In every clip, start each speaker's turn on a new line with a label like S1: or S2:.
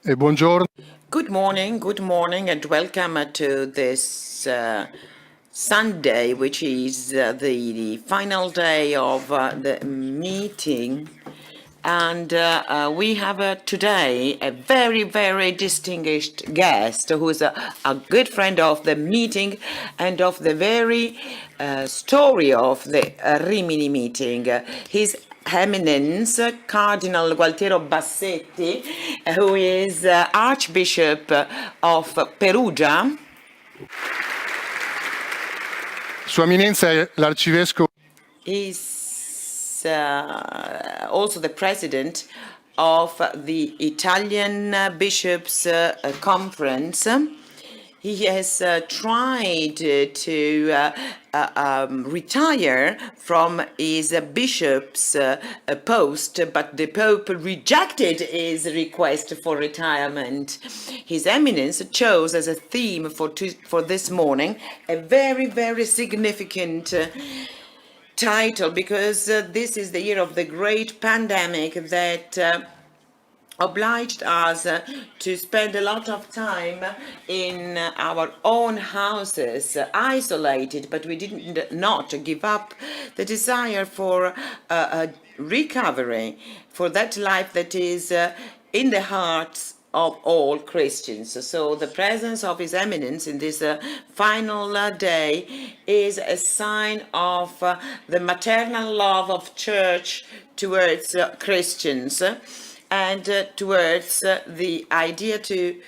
S1: Buongiorno.
S2: Good morning, and welcome to this Sunday, which is the final day of the meeting. And we have today a very, very distinguished guest who is a good friend of the meeting and of the very story of the Rimini meeting. His Eminence Cardinal Gualtiero Bassetti, who is Archbishop of Perugia.
S1: Sua Eminenza è l'Arcivescovo.
S2: He's also the president of the Italian Bishops' Conference. He has tried to retire from his bishop's post, but the Pope rejected his request for retirement. His Eminence chose as a theme for this morning a very, very significant title, because this is the year of the great pandemic that obliged us to spend a lot of time in our own houses, isolated, but we did not give up the desire for a recovery, for that life that is in the hearts of all Christians. So the presence of His Eminence in this final day is a sign of the maternal love of Church towards Christians, and towards the idea to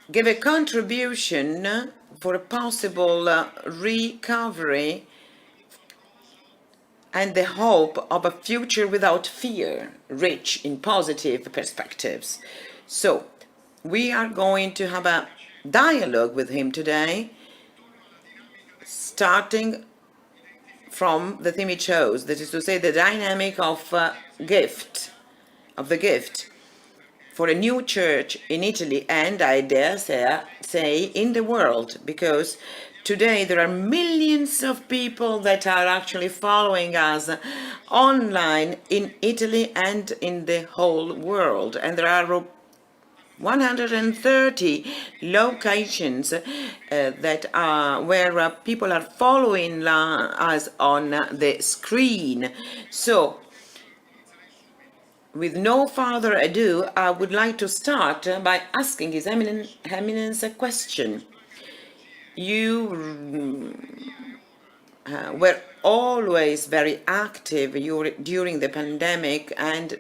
S2: give a contribution for a possible recovery and the hope of a future without fear, rich in positive perspectives. So we are going to have a dialogue with him today, starting from the theme he chose, that is to say, the dynamic of the gift for a new church in Italy, and I dare say in the world, because today there are millions of people that are actually following us online in Italy and in the whole world, and there are 130 locations that are where people are following us on the screen. So with no further ado, I would like to start by asking His Eminence a question. You were always very active during the pandemic, and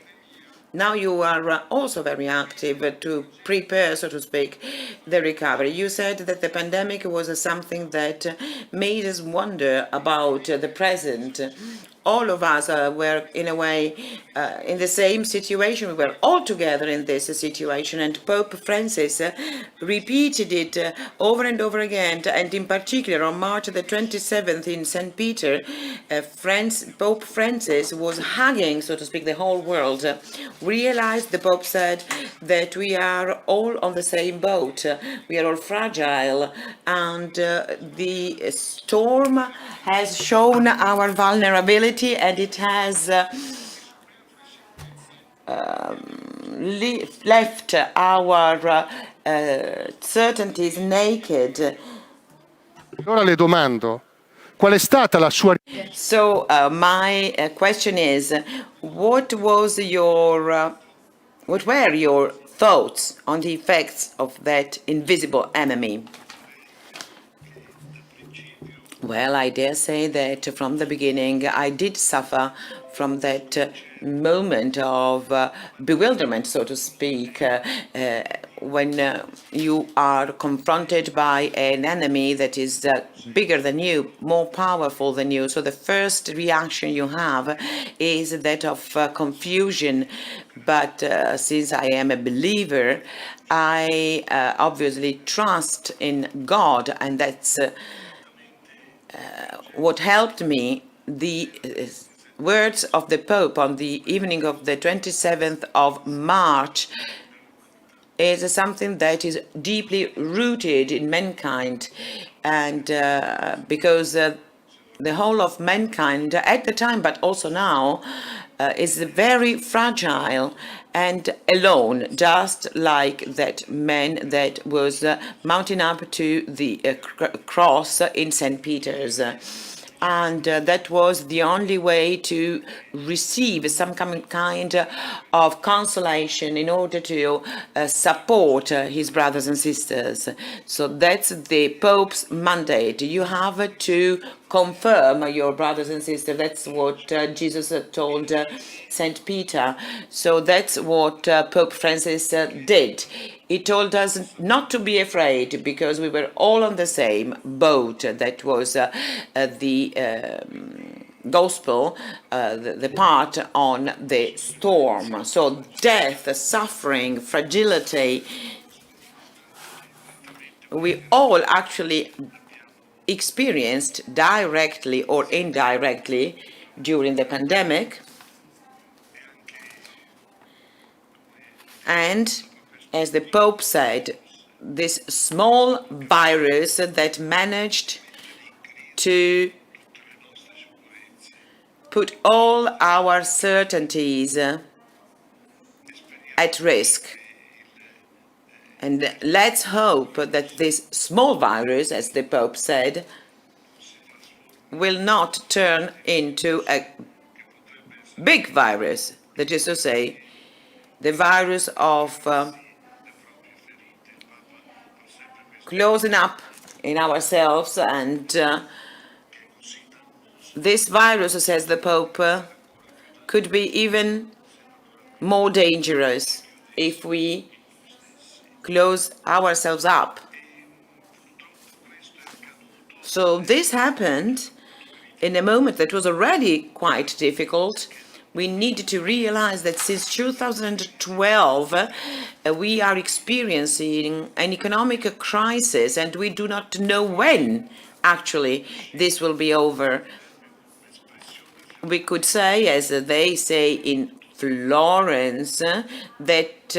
S2: now you are also very active to prepare, so to speak, the recovery. You said that the pandemic was something that made us wonder about the present. All of us were, in a way, in the same situation. We were all together in this situation, and Pope Francis repeated it over and over again, and in particular on March the 27th in St. Peter, Pope Francis was hugging, so to speak, the whole world. We realized, the Pope said, that we are all on the same boat. We are all fragile, and the storm has shown our vulnerability, and it has left our certainties naked.
S1: Allora le domando, qual è stata la sua...
S2: So my question is, what were your thoughts on the effects of that invisible enemy? Well, I dare say that from the beginning I did suffer from that moment of bewilderment, so to speak, when you are confronted by an enemy that is bigger than you, more powerful than you. So the first reaction you have is that of confusion. But since I am a believer, I obviously trust in God, and that's what helped me. The words of the Pope on the evening of the 27th of March is something that is deeply rooted in mankind, and because the whole of mankind at the time, but also now, is very fragile, and alone, just like that man that was mounting up to the cross in St. Peter's. And that was the only way to receive some kind of consolation in order to support his brothers and sisters. So that's the Pope's mandate. You have to confirm your brothers and sisters. That's what Jesus told St. Peter. So that's what Pope Francis did. He told us not to be afraid because we were all on the same boat. That was the gospel, the part on the storm. So death, suffering, fragility, we all actually experienced directly or indirectly during the pandemic. And as the Pope said, this small virus that managed to put all our certainties at risk. And let's hope that this small virus, as the Pope said, will not turn into a big virus, that is to say, the virus of closing up in ourselves. And this virus, says the Pope, could be even more dangerous if we close ourselves up. So this happened in a moment that was already quite difficult. We needed to realize that since 2012, we are experiencing an economic crisis, and we do not know when actually this will be over. We could say, as they say in Florence, that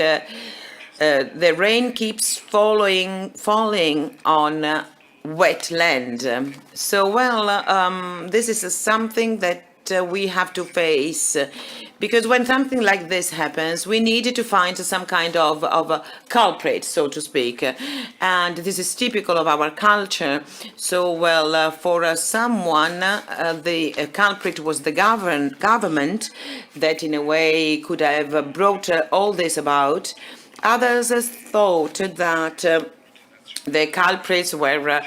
S2: the rain keeps falling on wet land. So, well, this is something that we have to face, because when something like this happens, we need to find some kind of a culprit, so to speak, and this is typical of our culture. So, well, for someone, the culprit was the government that in a way could have brought all this about. Others thought that the culprits were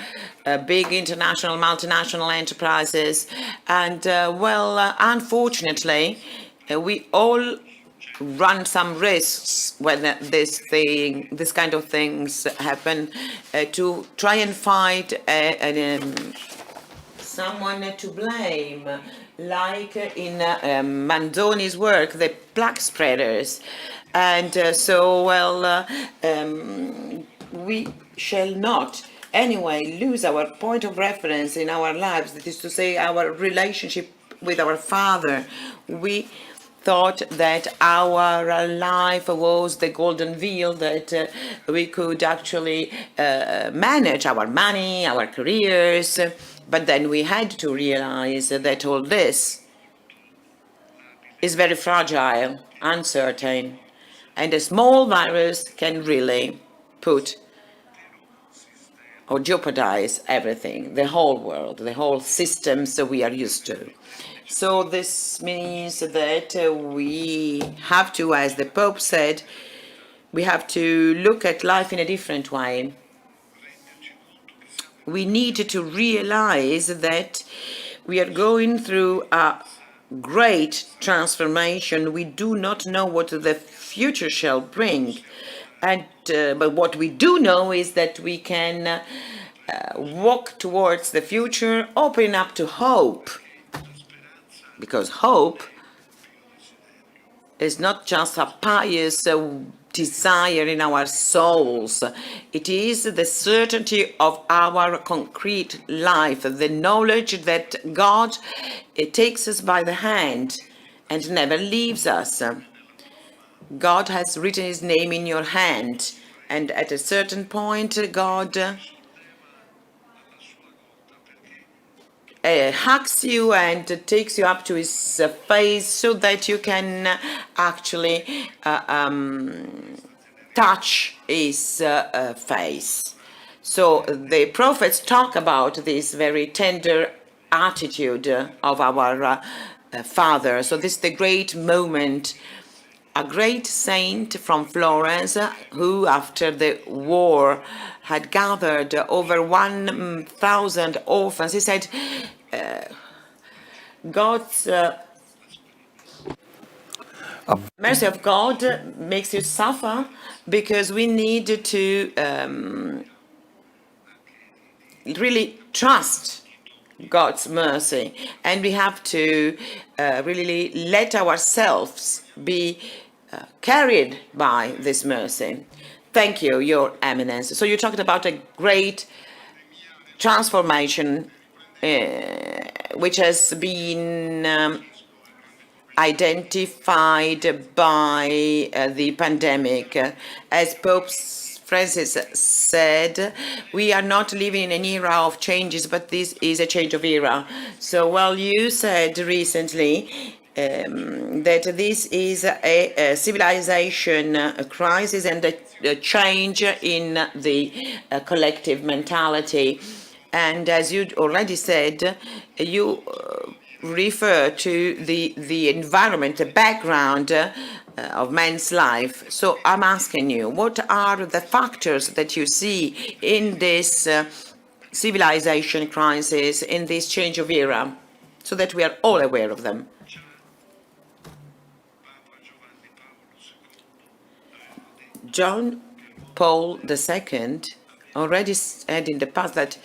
S2: big international, multinational enterprises. And, well, unfortunately, we all run some risks when this kind of things happen, to try and find someone to blame, like in Manzoni's work, the plague spreaders. And so, well, we shall not anyway lose our point of reference in our lives, that is to say, our relationship with our Father. We thought that our life was the golden veil, that we could actually manage our money, our careers, but then we had to realize that all this is very fragile, uncertain, and a small virus can really put or jeopardize everything, the whole world, the whole systems that we are used to. So this means that we have to, as the Pope said, we have to look at life in a different way. We need to realize that we are going through a great transformation. We do not know what the future shall bring. And but what we do know is that we can walk towards the future, open up to hope. Because hope is not just a pious desire in our souls. It is the certainty of our concrete life, the knowledge that God takes us by the hand and never leaves us. God has written his name in your hand, and at a certain point, God hugs you and takes you up to his face so that you can actually touch his face. So the prophets talk about this very tender attitude of our Father. So this is the great moment. A great saint from Florence who, after the war, had gathered over 1,000 orphans. He said, God's mercy of God makes you suffer because we need to really trust God's mercy, and we have to really let ourselves be carried by this mercy. Thank you, Your Eminence. So you talked about a great transformation which has been identified by the pandemic. As Pope Francis said, we are not living in an era of changes, but this is a change of era. So, well, you said recently that this is a civilization crisis and a change in the collective mentality. And as you already said, you refer to the environment, the background of man's life. So I'm asking you, what are the factors that you see in this civilization crisis, in this change of era, so that we are all aware of them? John Paul II already said in the past that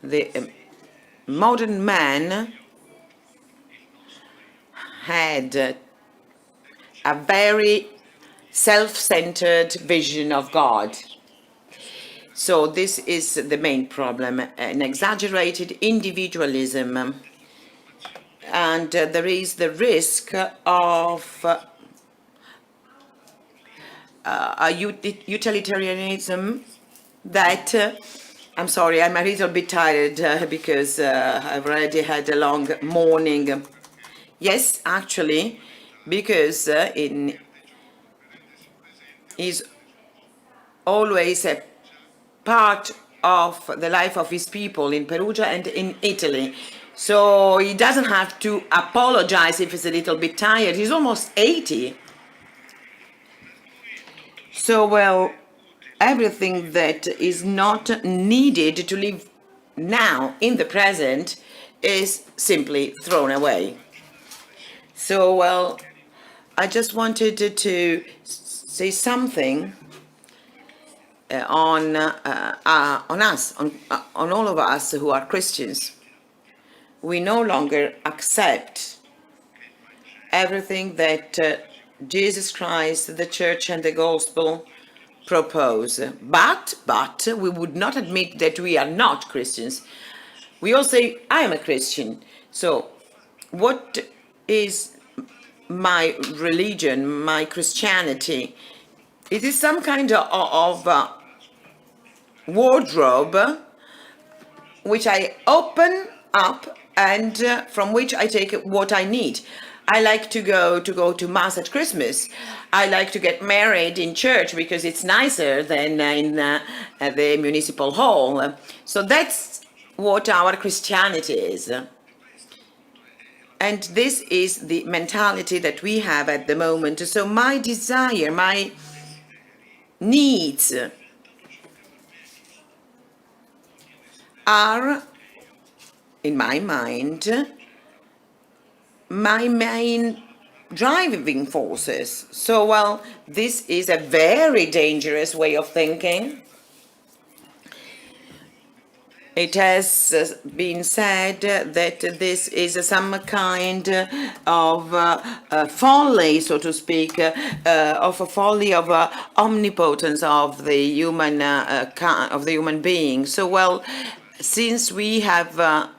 S2: the modern man had a very self-centered vision of God. So this is the main problem, an exaggerated individualism. And there is the risk of a utilitarianism that I'm sorry, I'm a little bit tired because I've already had a long morning. Yes, actually, because is always a part of the life of his people in Perugia and in Italy. So he doesn't have to apologize if he's a little bit tired. He's almost 80. So, well, everything that is not needed to live now in the present is simply thrown away. So, well, I just wanted to say something on us, on all of us who are Christians. We no longer accept everything that Jesus Christ, the Church, and the Gospel propose. But we would not admit that we are not Christians. We all say, I am a Christian. So what is my religion, my Christianity? It is some kind of wardrobe which I open up and from which I take what I need. I like to go to Mass at Christmas. I like to get married in church because it's nicer than in the municipal hall. So that's what our Christianity is. And this is the mentality that we have at the moment. So my desire, my needs are, in my mind, my main driving forces. So, well, this is a very dangerous way of thinking. It has been said that this is some kind of folly, so to speak, of a folly of omnipotence of the human being. So, well, since we have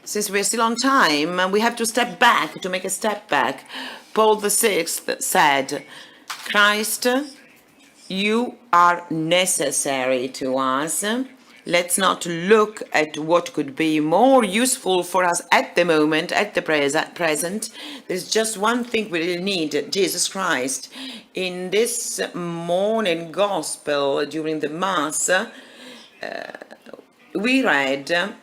S2: since we're still on time, we have to step back, to make a step back. Paul VI said, Christ You are necessary to us. Let's not look at what could be more useful for us at the moment, at the present. There's just one thing we really need, Jesus Christ. In this morning gospel during the Mass, we read,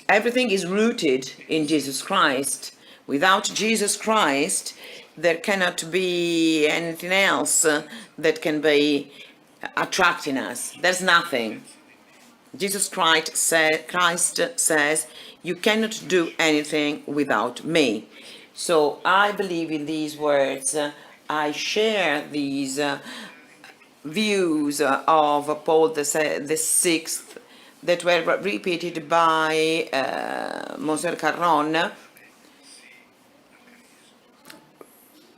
S2: everything is rooted in Jesus Christ. Without Jesus Christ, there cannot be anything else that can be attracting us. There's nothing. Jesus Christ says, you cannot do anything without me. So I believe in these words. I share these views of Paul the Sixth that were repeated by Monsieur Caron,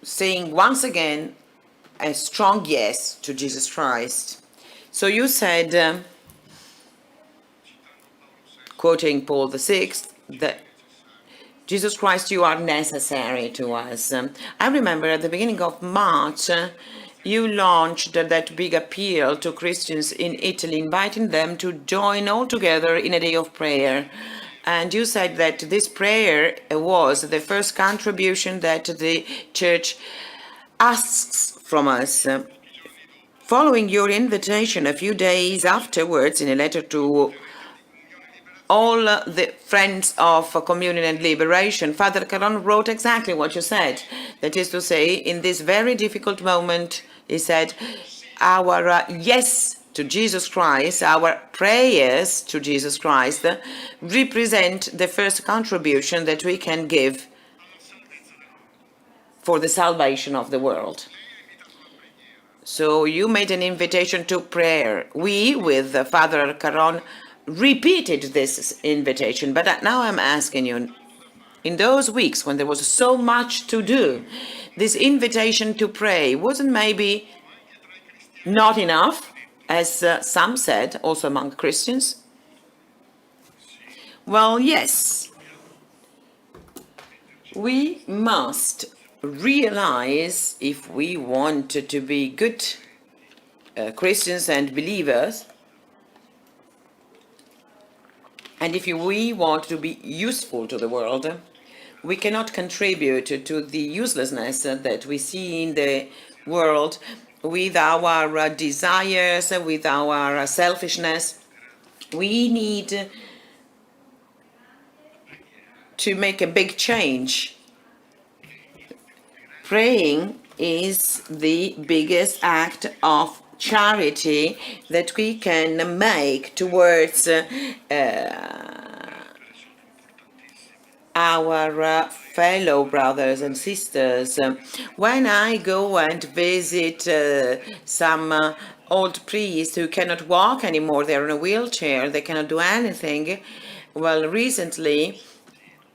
S2: saying once again a strong yes to Jesus Christ. So you said, quoting Paul VI, that Jesus Christ, you are necessary to us. I remember at the beginning of March, you launched that big appeal to Christians in Italy, inviting them to join all together in a day of prayer. And you said that this prayer was the first contribution that the Church asks from us. Following your invitation, a few days afterwards, in a letter to all the friends of communion and liberation, Father Caron wrote exactly what you said. That is to say, in this very difficult moment, he said, our yes to Jesus Christ, our prayers to Jesus Christ, represent the first contribution that we can give for the salvation of the world. So you made an invitation to prayer. We, with Father Caron, repeated this invitation. But now I'm asking you, in those weeks when there was so much to do, this invitation to pray wasn't maybe not enough, as some said, also among Christians? Well, yes. We must realize, if we want to be good Christians and believers, and if we want to be useful to the world, we cannot contribute to the uselessness that we see in the world with our desires, with our selfishness. We need to make a big change. Praying is the biggest act of charity that we can make towards our fellow brothers and sisters. When I go and visit some old priests who cannot walk anymore, they're in a wheelchair, they cannot do anything. Well, recently,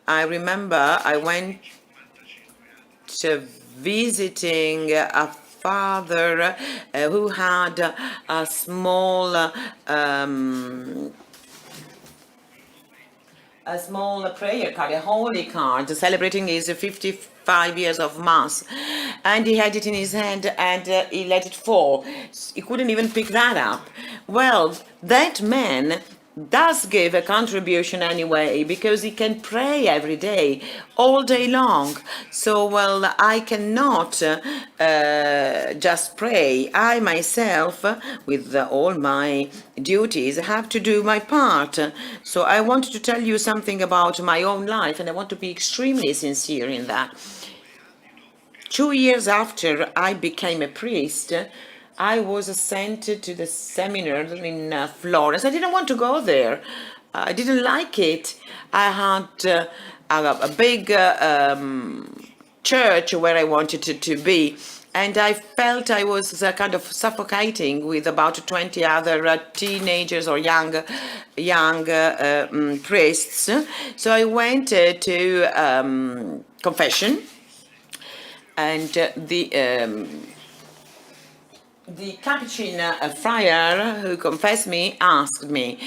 S2: I remember I went to visiting a father who had a small prayer card, a holy card, celebrating his 55 years of Mass. And he had it in his hand and he let it fall. He couldn't even pick that up. Well, that man does give a contribution anyway, because he can pray every day, all day long. So, well, I cannot just pray. I myself, with all my duties, have to do my part. So I want to tell you something about my own life, and I want to be extremely sincere in that. 2 years after I became a priest, I was sent to the seminary in Florence. I didn't want to go there. I didn't like it. I had a big church where I wanted to be. And I felt I was kind of suffocating with about 20 other teenagers or young priests. So I went to confession, and the Capuchin friar who confessed me asked me,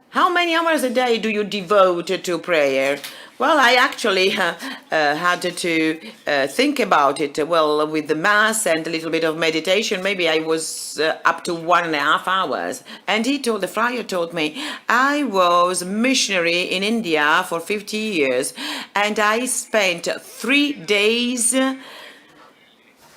S2: how many hours a day do you devote to prayer? Well, I actually had to think about it. Well, with the mass and a little bit of meditation, maybe I was up to 1.5 hours. And the friar told me, I was missionary in India for 50 years, and I spent 3 days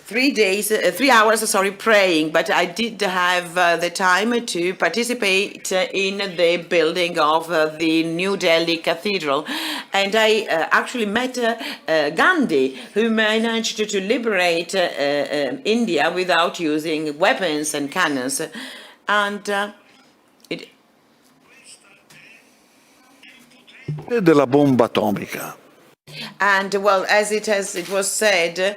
S2: 3 hours, sorry, praying, but I did have the time to participate in the building of the New Delhi Cathedral. And I actually met Gandhi, who managed to liberate India without using weapons and cannons. And it,
S3: Della bomba atomica.
S2: and well, as it was said,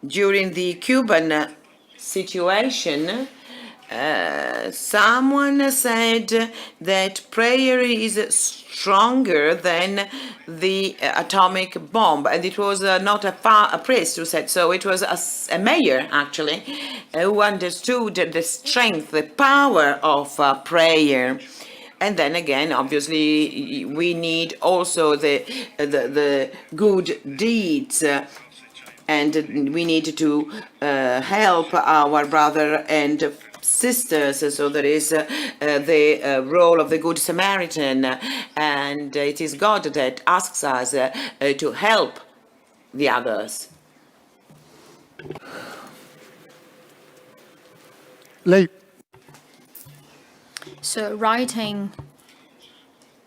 S2: during the Cuban situation, someone said that prayer is stronger than the atomic bomb, and it was not a priest who said so. It was a mayor actually who understood the strength, the power of prayer. And then again, obviously, we need also the good deeds. And we need to help our brother and sisters. So there is the role of the Good Samaritan, and it is God that asks us to help the others.
S1: Lei
S4: So, writing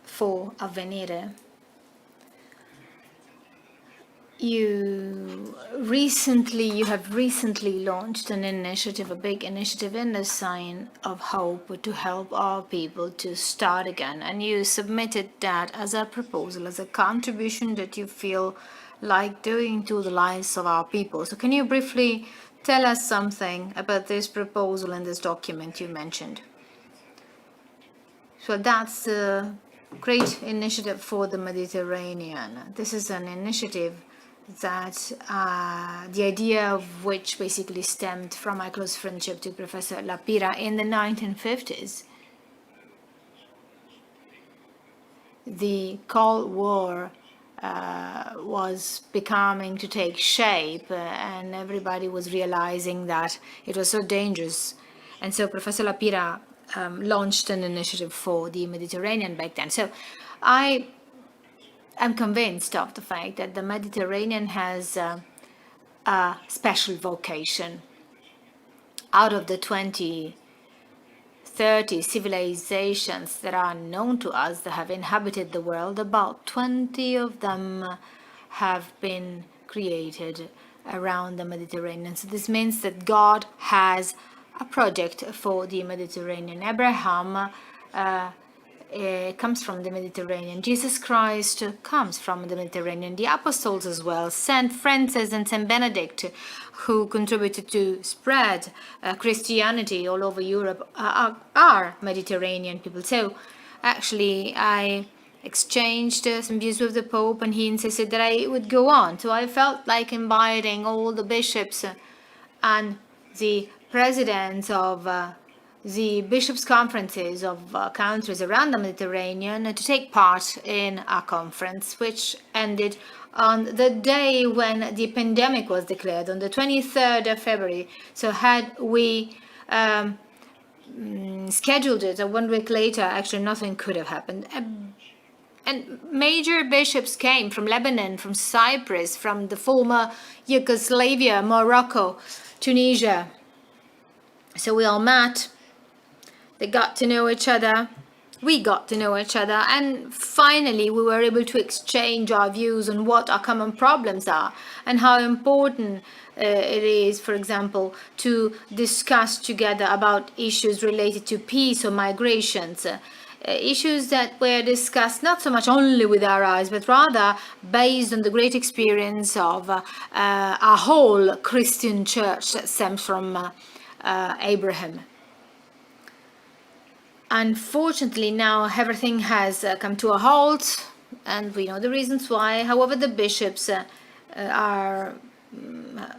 S4: for Avvenire, you have recently launched an initiative, a big initiative in the sign of hope to help our people to start again. And you submitted that as a proposal, as a contribution that you feel like doing to the lives of our people. So can you briefly tell us something about this proposal and this document you mentioned? So that's a great initiative for the Mediterranean. This is an initiative that the idea of which basically stemmed from my close friendship to Professor Lapira in the 1950s. The Cold War was becoming to take shape, and everybody was realizing that it was so dangerous. And so Professor Lapira launched an initiative for the Mediterranean back then. So I am convinced of the fact that the Mediterranean has a special vocation. Out of the 30 civilizations that are known to us that have inhabited the world, about 20 of them have been created around the Mediterranean. So this means that God has a project for the Mediterranean. Abraham comes from the Mediterranean. Jesus Christ comes from the Mediterranean. The apostles as well, Saint Francis and Saint Benedict, who contributed to spread Christianity all over Europe, are Mediterranean people. So actually I exchanged some views with the Pope, and he insisted that I would go on. So I felt like inviting all the bishops and the presidents of the bishops' conferences of countries around the Mediterranean to take part in a conference, which ended on the day when the pandemic was declared, on the 23rd of February. So had we scheduled it 1 week later, actually nothing could have happened. And major bishops came from Lebanon, from Cyprus, from the former Yugoslavia, Morocco, Tunisia. So we all met. They got to know each other. We got to know each other. And finally, we were able to exchange our views on what our common problems are and how important it is, for example, to discuss together about issues related to peace or migrations. Issues that were discussed not so much only with our eyes, but rather based on the great experience of our whole Christian church that stems from Abraham. Unfortunately, now everything has come to a halt, and we know the reasons why. However, the bishops are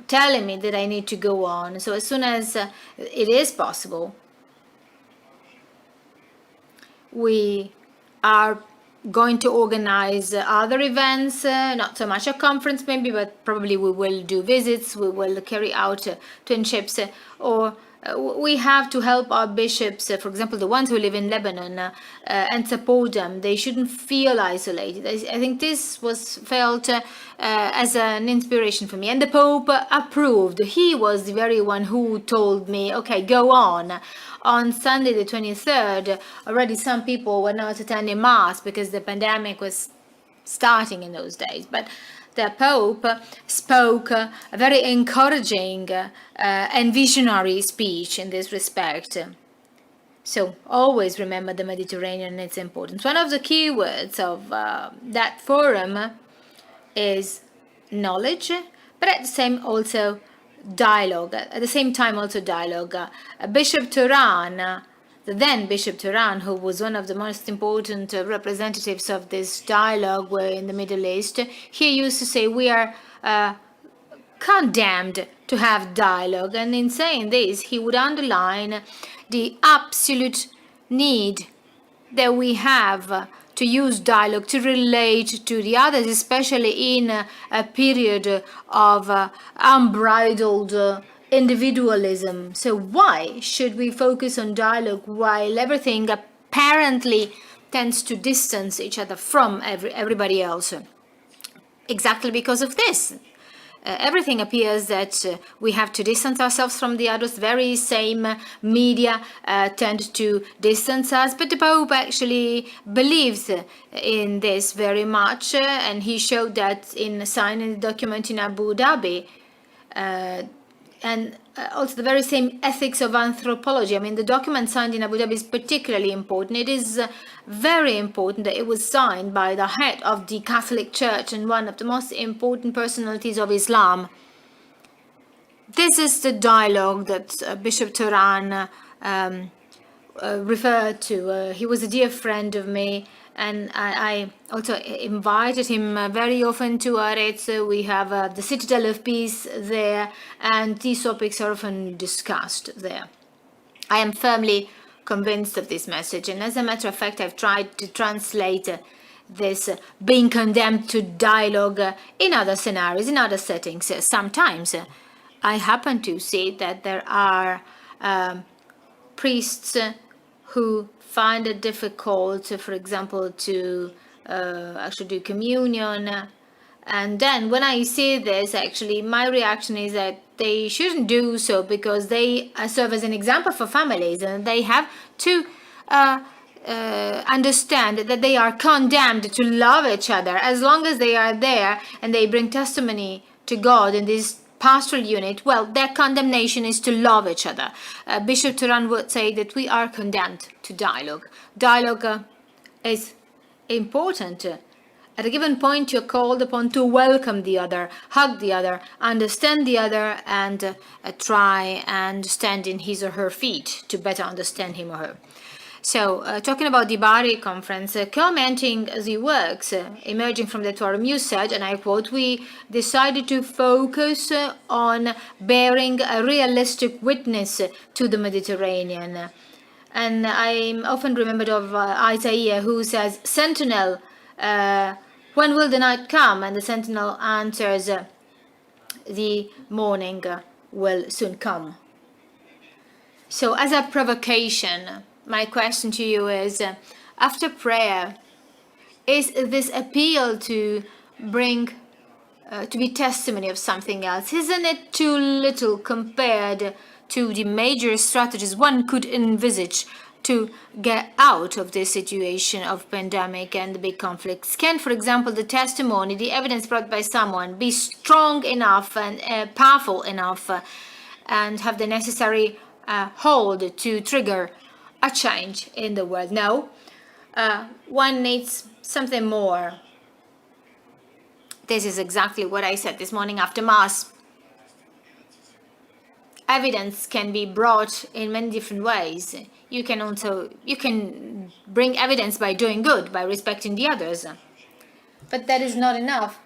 S4: telling me that I need to go on. So as soon as it is possible, We are going to organize other events, not so much a conference maybe, but probably we will do visits, we will carry out twinships, or we have to help our bishops, for example, the ones who live in Lebanon, and support them. They shouldn't feel isolated. I think this was felt as an inspiration for me. And the Pope approved. He was the very one who told me, okay, go on. On Sunday the 23rd, already some people were not attending Mass because the pandemic was starting in those days. But the Pope spoke a very encouraging and visionary speech in this respect. So always remember the Mediterranean and its importance. One of the key words of that forum is knowledge, but at the same also dialogue. At the same time also dialogue. Bishop Turan, the then Bishop Turan, who was one of the most important representatives of this dialogue in the Middle East, he used to say we are condemned to have dialogue. And in saying this, he would underline the absolute need that we have to use dialogue to relate to the others, especially in a period of unbridled individualism. So why should we focus on dialogue while everything apparently tends to distance each other from everybody else? Exactly because of this. Everything appears that we have to distance ourselves from the others. Very same media tend to distance us, but the Pope actually believes in this very much, and he showed that in signing the document in Abu Dhabi. And also the very same ethics of anthropology. I mean, the document signed in Abu Dhabi is particularly important. It is very important that it was signed by the head of the Catholic Church and one of the most important personalities of Islam. This is the dialogue that Bishop Turan referred to. He was a dear friend of me, and I also invited him very often to Arezzo. We have the Citadel of Peace there, and these topics are often discussed there. I am firmly convinced of this message, and as a matter of fact, I've tried to translate this being condemned to dialogue in other scenarios, in other settings. Sometimes I happen to see that there are priests who find it difficult, for example, to actually do communion. And then when I see this, actually, my reaction is that they shouldn't do so because they serve as an example for families, and they have to understand that they are condemned to love each other as long as they are there and they bring testimony to God in this pastoral unit. Well, their condemnation is to love each other. Bishop Turan would say that we are condemned to dialogue. Dialogue is important. At a given point, you're called upon to welcome the other, hug the other, understand the other, and try and stand in his or her feet to better understand him or her. So, talking about the Bari conference, commenting the works emerging from the forum, you said, and I quote, we decided to focus on bearing a realistic witness to the Mediterranean. And I'm often remembered of Isaiah, who says, Sentinel, when will the night come? And the sentinel answers, the morning will soon come. So, as a provocation, my question to you is, after prayer, is this appeal to bring, to be testimony of something else, isn't it too little compared to the major strategies one could envisage to get out of this situation of pandemic and the big conflicts? Can, for example, the testimony, the evidence brought by someone be strong enough and powerful enough and have the necessary hold to trigger a change in the world? No, one needs something more. This is exactly what I said this morning after Mass. Evidence can be brought in many different ways. You can bring evidence by doing good, by respecting the others. But that is not enough.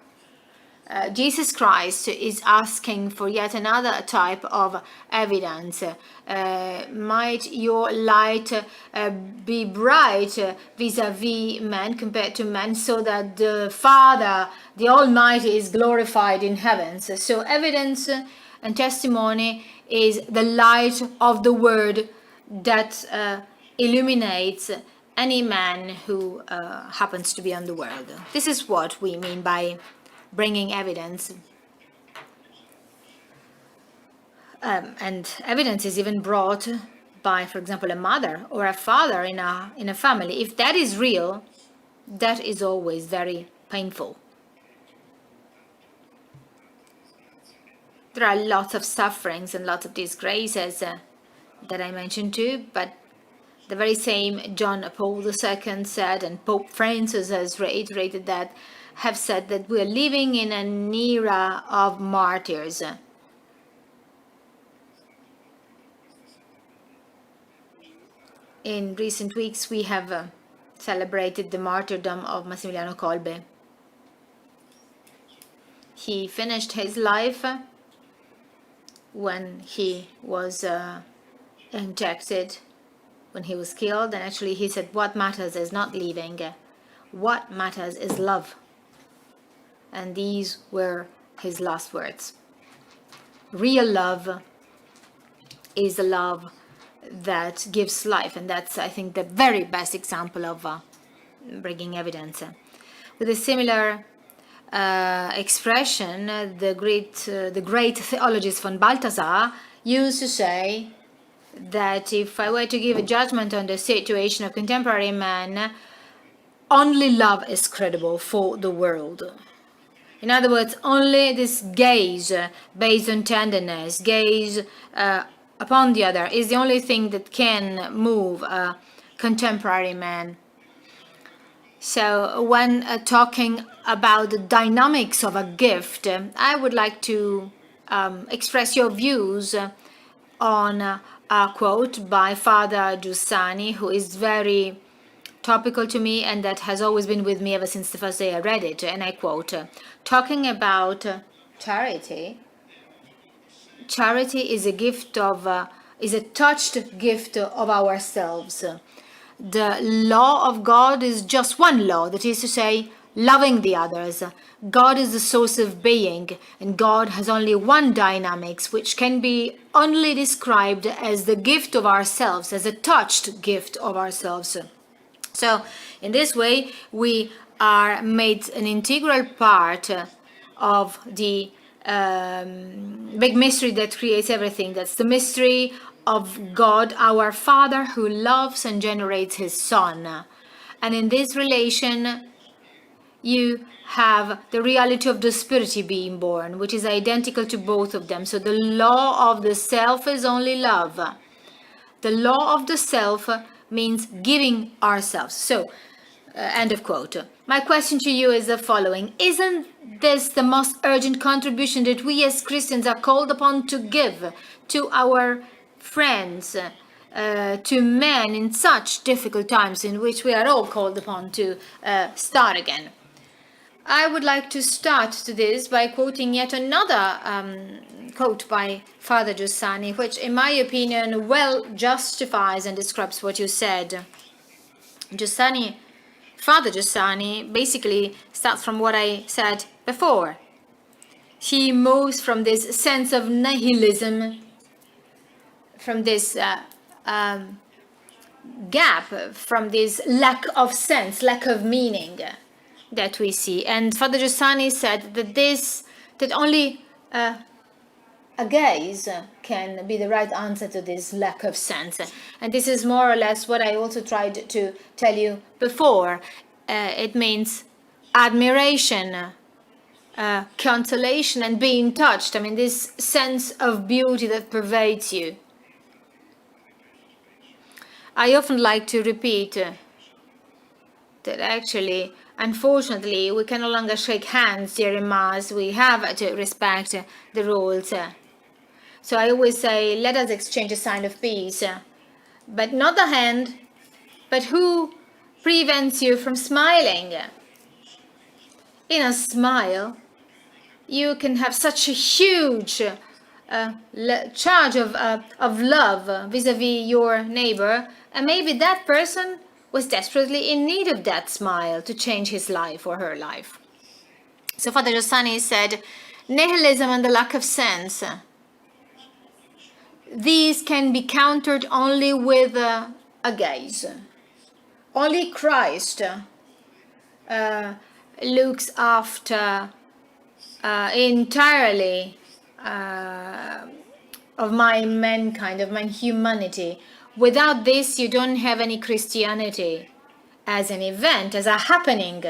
S4: Jesus Christ is asking for yet another type of evidence. Might your light be bright vis-a-vis man compared to man, so that the Father, the Almighty, is glorified in heavens. So evidence and testimony is the light of the word that illuminates any man who happens to be on the world. This is what we mean by bringing evidence. And evidence is even brought by, for example, a mother or a father in a family. If that is real, that is always very painful. There are lots of sufferings and lots of disgraces that I mentioned too, but the very same John Paul II said, and Pope Francis has reiterated that, have said that we are living in an era of martyrs. In recent weeks, we have celebrated the martyrdom of Massimiliano Kolbe. He finished his life when he was injected, when he was killed, and actually he said, what matters is not living, what matters is love. And these were his last words. Real love is a love that gives life, and that's, I think, the very best example of bringing evidence. With a similar expression, the great theologist von Balthasar used to say that if I were to give a judgment on the situation of contemporary man, only love is credible for the world. In other words, only this gaze based on tenderness, gaze upon the other, is the only thing that can move a contemporary man. So when talking about the dynamics of a gift, I would like to express your views on a quote by Father Giussani, who is very topical to me and that has always been with me ever since the first day I read it. And I quote, talking about charity, charity is a gift of, is a touched gift of ourselves. The law of God is just one law, that is to say, loving the others. God is the source of being, and God has only one dynamics, which can be only described as the gift of ourselves, as a touched gift of ourselves. So, in this way, we are made an integral part of the big mystery that creates everything. That's the mystery of God, our Father, who loves and generates His Son. And in this relation, you have the reality of the Spirit being born, which is identical to both of them. So the law of the self is only love. The law of the self means giving ourselves. So, end of quote. My question to you is the following. Isn't this the most urgent contribution that we as Christians are called upon to give to our friends, to men in such difficult times in which we are all called upon to start again? I would like to start to this by quoting yet another quote by Father Giussani, which in my opinion well justifies and describes what you said. Father Giussani basically starts from what I said before. He moves from this sense of nihilism, from this gap, from this lack of sense, lack of meaning that we see. And Father Giussani said that only a gaze can be the right answer to this lack of sense. And this is more or less what I also tried to tell you before. It means admiration, consolation, and being touched. I mean, this sense of beauty that pervades you. I often like to repeat that actually, unfortunately, we can no longer shake hands during Mass. We have to respect the rules. So I always say, let us exchange a sign of peace. But not the hand, but who prevents you from smiling? In a smile, you can have such a huge charge of love vis-a-vis your neighbor, and maybe that person was desperately in need of that smile to change his life or her life. So Father Giussani said, nihilism and the lack of sense, these can be countered only with a gaze. Only Christ looks after entirely of my mankind, of my humanity. Without this, you don't have any Christianity as an event, as a happening.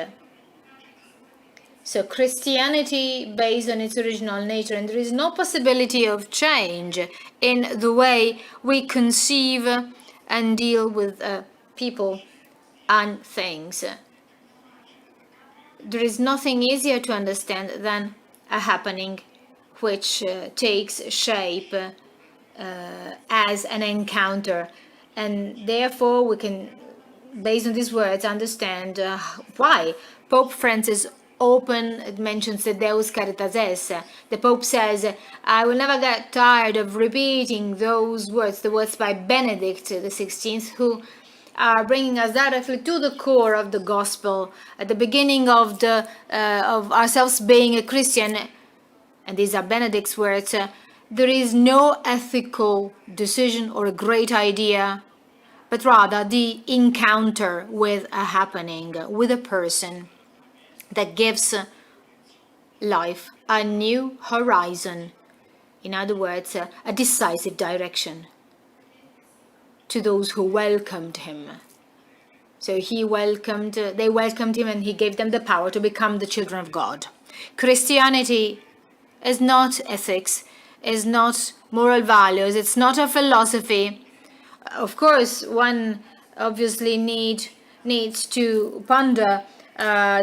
S4: So Christianity based on its original nature, and there is no possibility of change in the way we conceive and deal with people and things. There is nothing easier to understand than a happening which takes shape as an encounter, and therefore we can, based on these words, understand why Pope Francis it mentions the Deus Caritas Est. The Pope says, I will never get tired of repeating those words, the words by Benedict XVI, who are bringing us directly to the core of the gospel, at the beginning of ourselves being a Christian. And these are Benedict's words. There is no ethical decision or a great idea, but rather the encounter with a happening, with a person, that gives life a new horizon. In other words, a decisive direction to those who welcomed him. So they welcomed him, and he gave them the power to become the children of God. Christianity is not ethics, is not moral values, it's not a philosophy. Of course, one obviously needs to ponder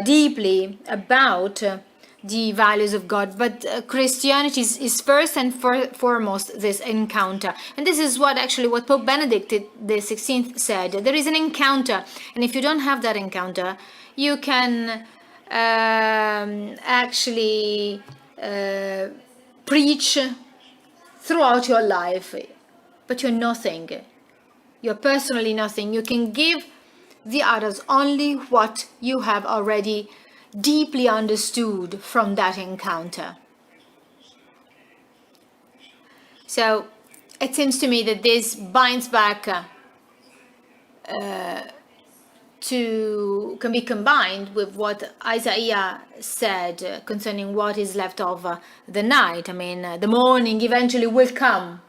S4: deeply about the values of God, but Christianity is first and foremost this encounter. And this is what Pope Benedict XVI said. There is an encounter, and if you don't have that encounter, you can preach throughout your life, but you're nothing. You're personally nothing. You can give the others only what you have already deeply understood from that encounter. So it seems to me that this binds back can be combined with what Isaiah said concerning what is left of the night. I mean, the morning eventually will come.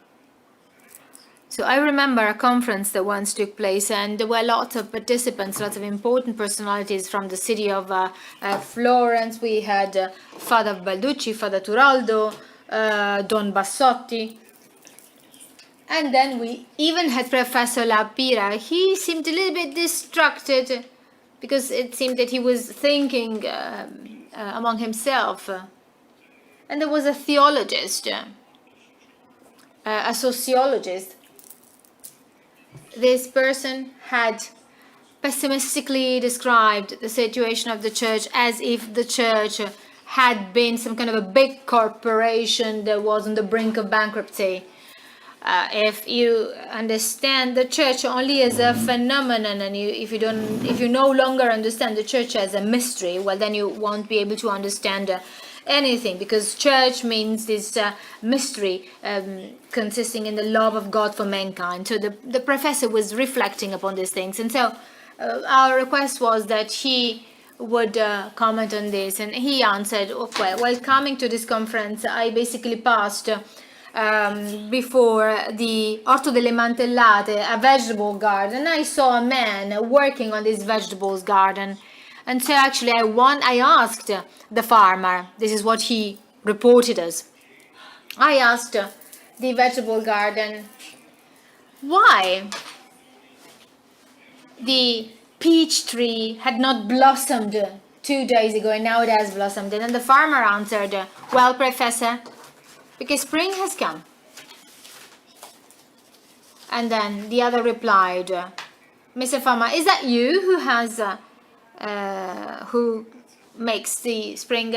S4: So I remember a conference that once took place, and there were lots of participants, lots of important personalities from the city of Florence. We had Father Balducci, Father Turaldo, Don Bassetti. And then we even had Professor Lapira. He seemed a little bit distracted because it seemed that he was thinking among himself. And there was a theologist, a sociologist. This person had pessimistically described the situation of the church as if the church had been some kind of a big corporation that was on the brink of bankruptcy. If you understand the church only as a phenomenon, and if you no longer understand the church as a mystery, well, then you won't be able to understand anything, because church means this mystery consisting in the love of God for mankind. So the professor was reflecting upon these things, and so our request was that he would comment on this, and he answered, well, while coming to this conference, I basically passed before the Orto delle Mantellate, a vegetable garden. I saw a man working on this vegetables garden. And so actually I asked the farmer, this is what he reported us. I asked the vegetable garden why the peach tree had not blossomed 2 days ago and now it has blossomed. And then the farmer answered, well, Professor, because spring has come. And then the other replied, Mr. Farmer, is that you who makes the spring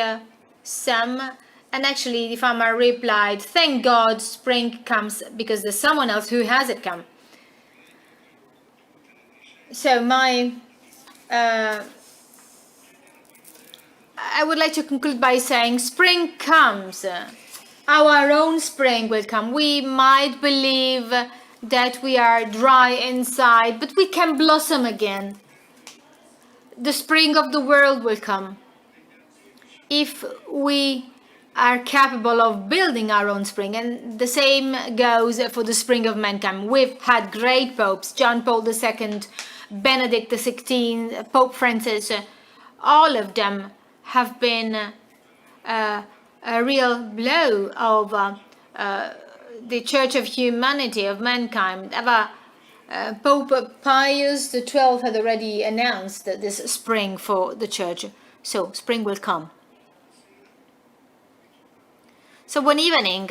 S4: some And actually, the farmer replied, "Thank God spring comes because there's someone else who has it come." So I would like to conclude by saying spring comes. Our own spring will come. We might believe that we are dry inside, but we can blossom again. The spring of the world will come if we are capable of building our own spring. And the same goes for the spring of mankind. We've had great popes, John Paul II, Benedict XVI, Pope Francis. All of them have been a real blow of the Church of Humanity, of mankind. Pope Pius XII had already announced this spring for the Church. So spring will come. So one evening,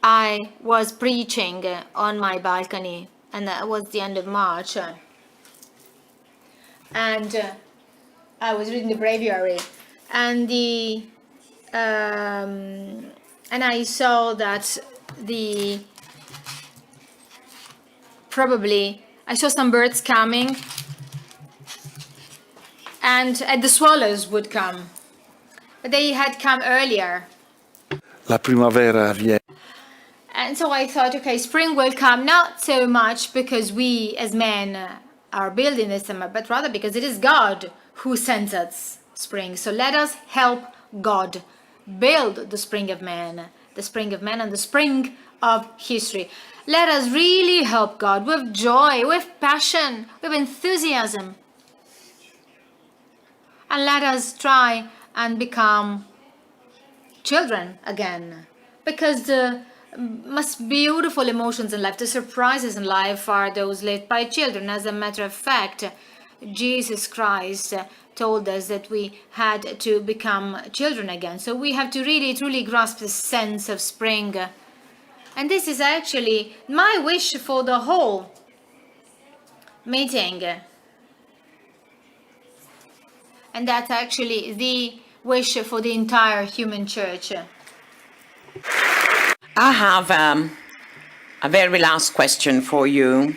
S4: I was preaching on my balcony, and that was the end of March. And I was reading the breviary, and and I saw that I saw some birds coming, and the swallows would come. But they had come earlier.
S3: La primavera viene.
S4: And so I thought, okay, spring will come, not so much because we as men are building this summer, but rather because it is God who sends us spring. So let us help God build the spring of man and the spring of history. Let us really help God with joy, with passion, with enthusiasm. And let us try and become children again, because the most beautiful emotions in life, the surprises in life, are those lived by children. As a matter of fact, Jesus Christ told us that we had to become children again. So we have to really truly grasp the sense of spring. And this is actually my wish for the whole meeting. And that's actually the wish for the entire human church.
S2: I have a very last question for you.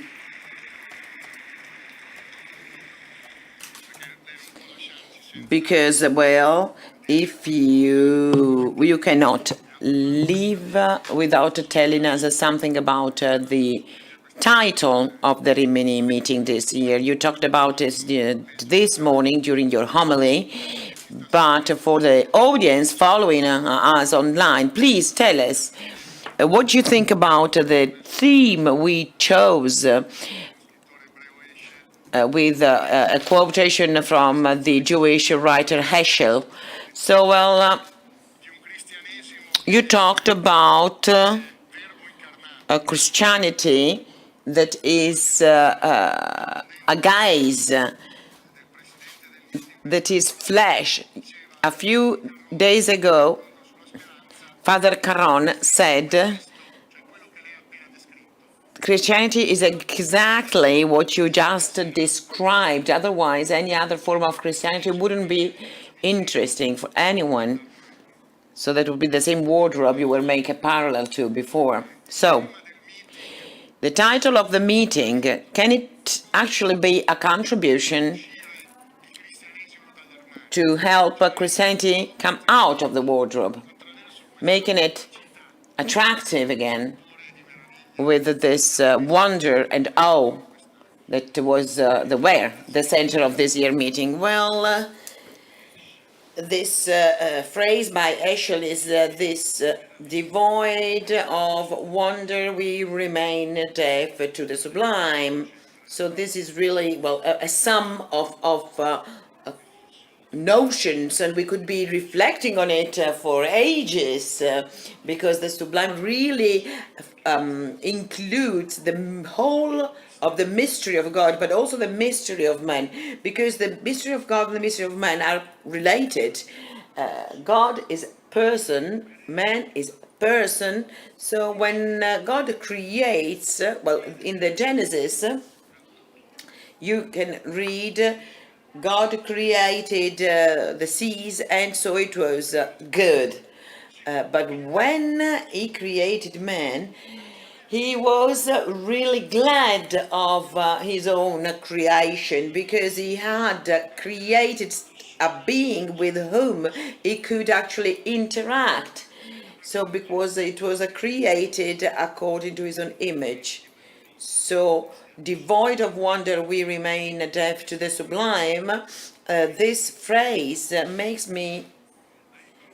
S2: Because, well, if you cannot leave without telling us something about the title of the Rimini meeting this year. You talked about it this morning during your homily, but for the audience following us online, please tell us what you think about the theme we chose with a quotation from the Jewish writer Heschel. So, well, you talked about a Christianity that is a guise, that is flesh. A few days ago, Father Caron said, Christianity is exactly what you just described. Otherwise, any other form of Christianity wouldn't be interesting for anyone. So that would be the same wardrobe you were making a parallel to before. So, the title of the meeting, can it actually be a contribution to help Christianity come out of the wardrobe, making it attractive again, with this wonder and awe that was the center of this year meeting? Well, this phrase by Heschel is this devoid of wonder we remain deaf to the sublime. So this is really, well, a sum of notions, and we could be reflecting on it for ages, because the sublime really includes the whole of the mystery of God, but also the mystery of man, because the mystery of God and the mystery of man are related. God is person, man is person. So when God creates, well, in the Genesis, you can read, God created the seas, and so it was good. But when he created man, he was really glad of his own creation because he had created a being with whom he could actually interact. So because it was created according to his own image. So devoid of wonder, we remain deaf to the sublime. This phrase makes me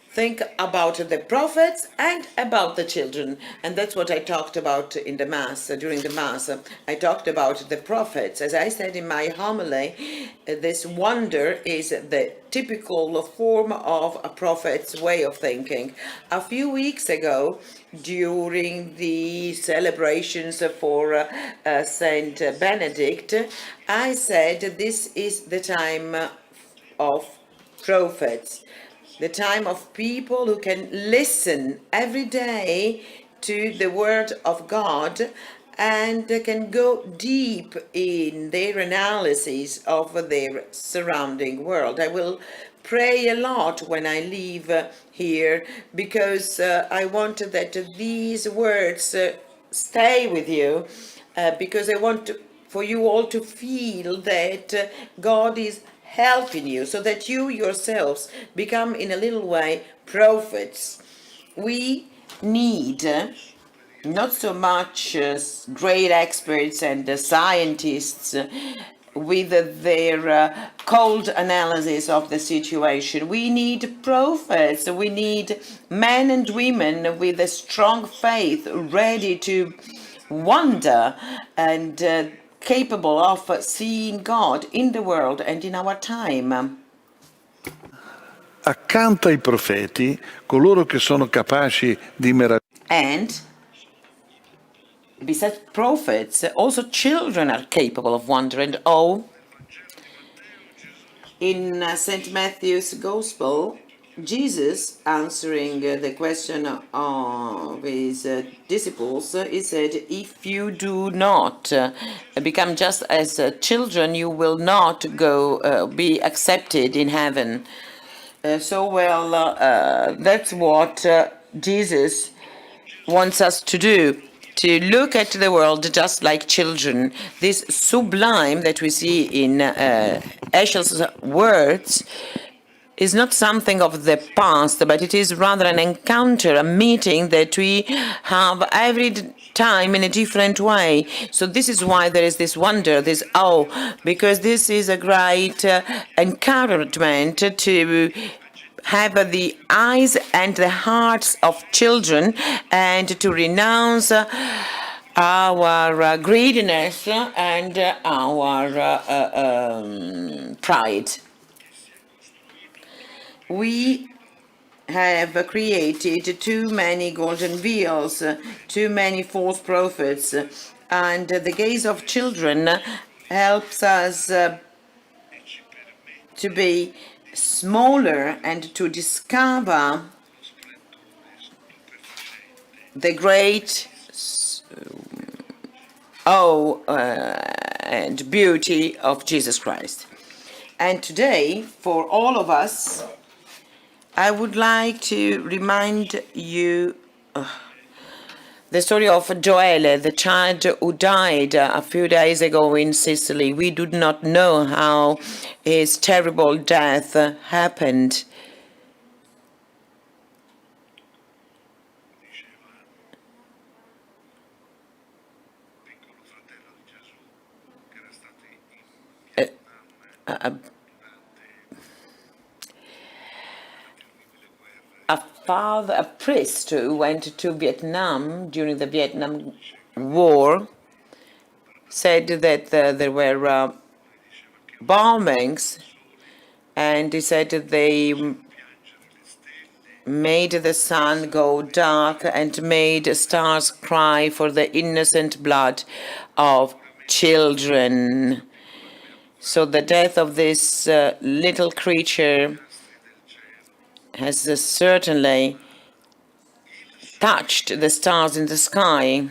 S2: think about the prophets and about the children. And that's what I talked about in the Mass, during the Mass. I talked about the prophets. As I said in my homily, this wonder is the typical form of a prophet's way of thinking. A few weeks ago, during the celebrations for Saint Benedict, I said this is the time of prophets, the time of people who can listen every day to the word of God and can go deep in their analysis of their surrounding world. I will pray a lot when I leave here because I want that these words stay with you because I want for you all to feel that God is helping you so that you yourselves become in a little way prophets. We need not so much great experts and scientists with their cold analysis of the situation. We need prophets. We need men and women with a strong faith, ready to wonder and capable of seeing God in the world and in our time.
S3: Accanto ai profeti, coloro che sono capaci di meravigliare.
S2: And besides prophets, also children are capable of wonder and awe. In St. Matthew's Gospel, Jesus, answering the question of his disciples, he said, if you do not become just as children, you will not go be accepted in heaven. That's what Jesus wants us to do, to look at the world just like children. This sublime that we see in Heschel's words is not something of the past, but it is rather an encounter, a meeting that we have every time in a different way. So this is why there is this wonder, this awe, because this is a great encouragement to have the eyes and the hearts of children and to renounce our greediness and our pride. We have created too many golden wheels, too many false prophets, and the gaze of children helps us to be smaller and to discover the great awe and beauty of Jesus Christ. And today, for all of us, I would like to remind you the story of Joele, the child who died a few days ago in Sicily. We do not know how his terrible death happened. A priest who went to Vietnam during the Vietnam War said that there were bombings, and he said that they made the sun go dark and made stars cry for the innocent blood of children. So the death of this little creature has certainly touched the stars in the sky.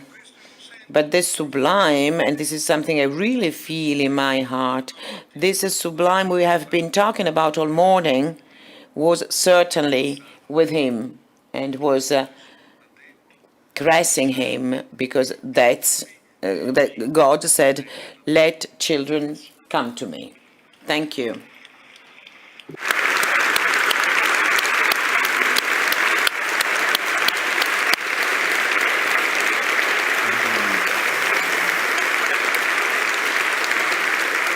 S2: But this sublime, and this is something I really feel in my heart, this is sublime we have been talking about all morning, was certainly with him and was caressing him, because that God said, "Let children come to me." Thank you.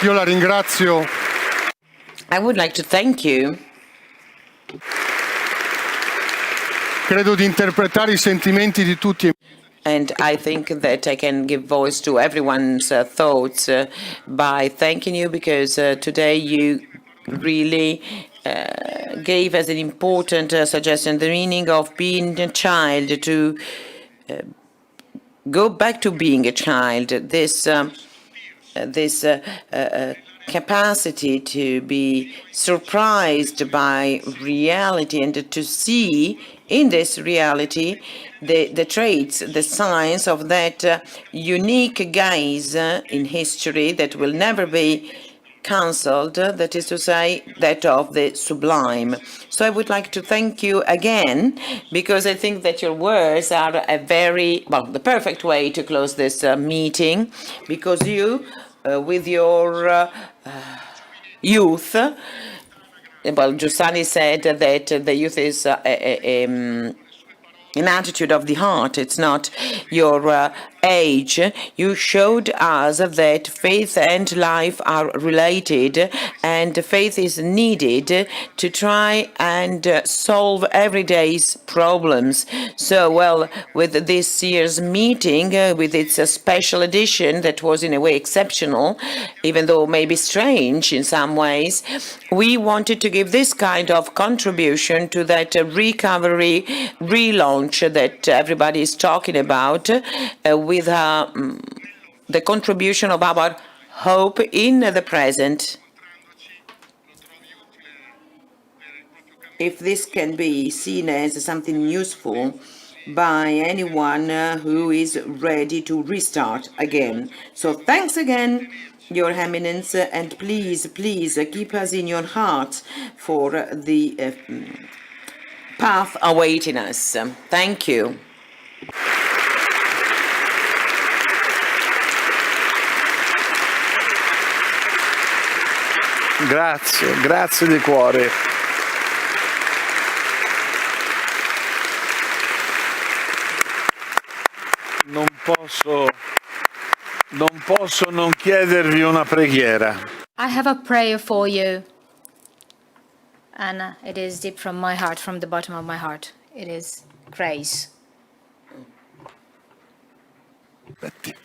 S1: Io la ringrazio.
S2: I would like to thank you.
S1: Credo di interpretare i sentimenti di tutti.
S2: And I think that I can give voice to everyone's thoughts by thanking you, because today you really gave us an important suggestion, the meaning of being a child, to go back to being a child, this capacity to be surprised by reality and to see in this reality the traits, the signs of that unique gaze in history that will never be cancelled, that is to say, that of the sublime. So I would like to thank you again, because I think that your words are the perfect way to close this meeting, because you, with your youth, Giussani said that the youth is an attitude of the heart. It's not your age. You showed us that faith and life are related, and faith is needed to try and solve everyday's problems. So, well, with this year's meeting, with its special edition that was in a way exceptional, even though maybe strange in some ways, we wanted to give this kind of contribution to that recovery relaunch that everybody is talking about, with the contribution of our hope in the present. If this can be seen as something useful by anyone who is ready to restart again. So thanks again, Your Eminence, and please keep us in your heart for the path awaiting us. Thank you.
S3: Grazie di cuore. Non posso non chiedervi una preghiera.
S4: I have a prayer for you. And it is deep from my heart, from the bottom of my heart. It is grace.
S3: Aspetti.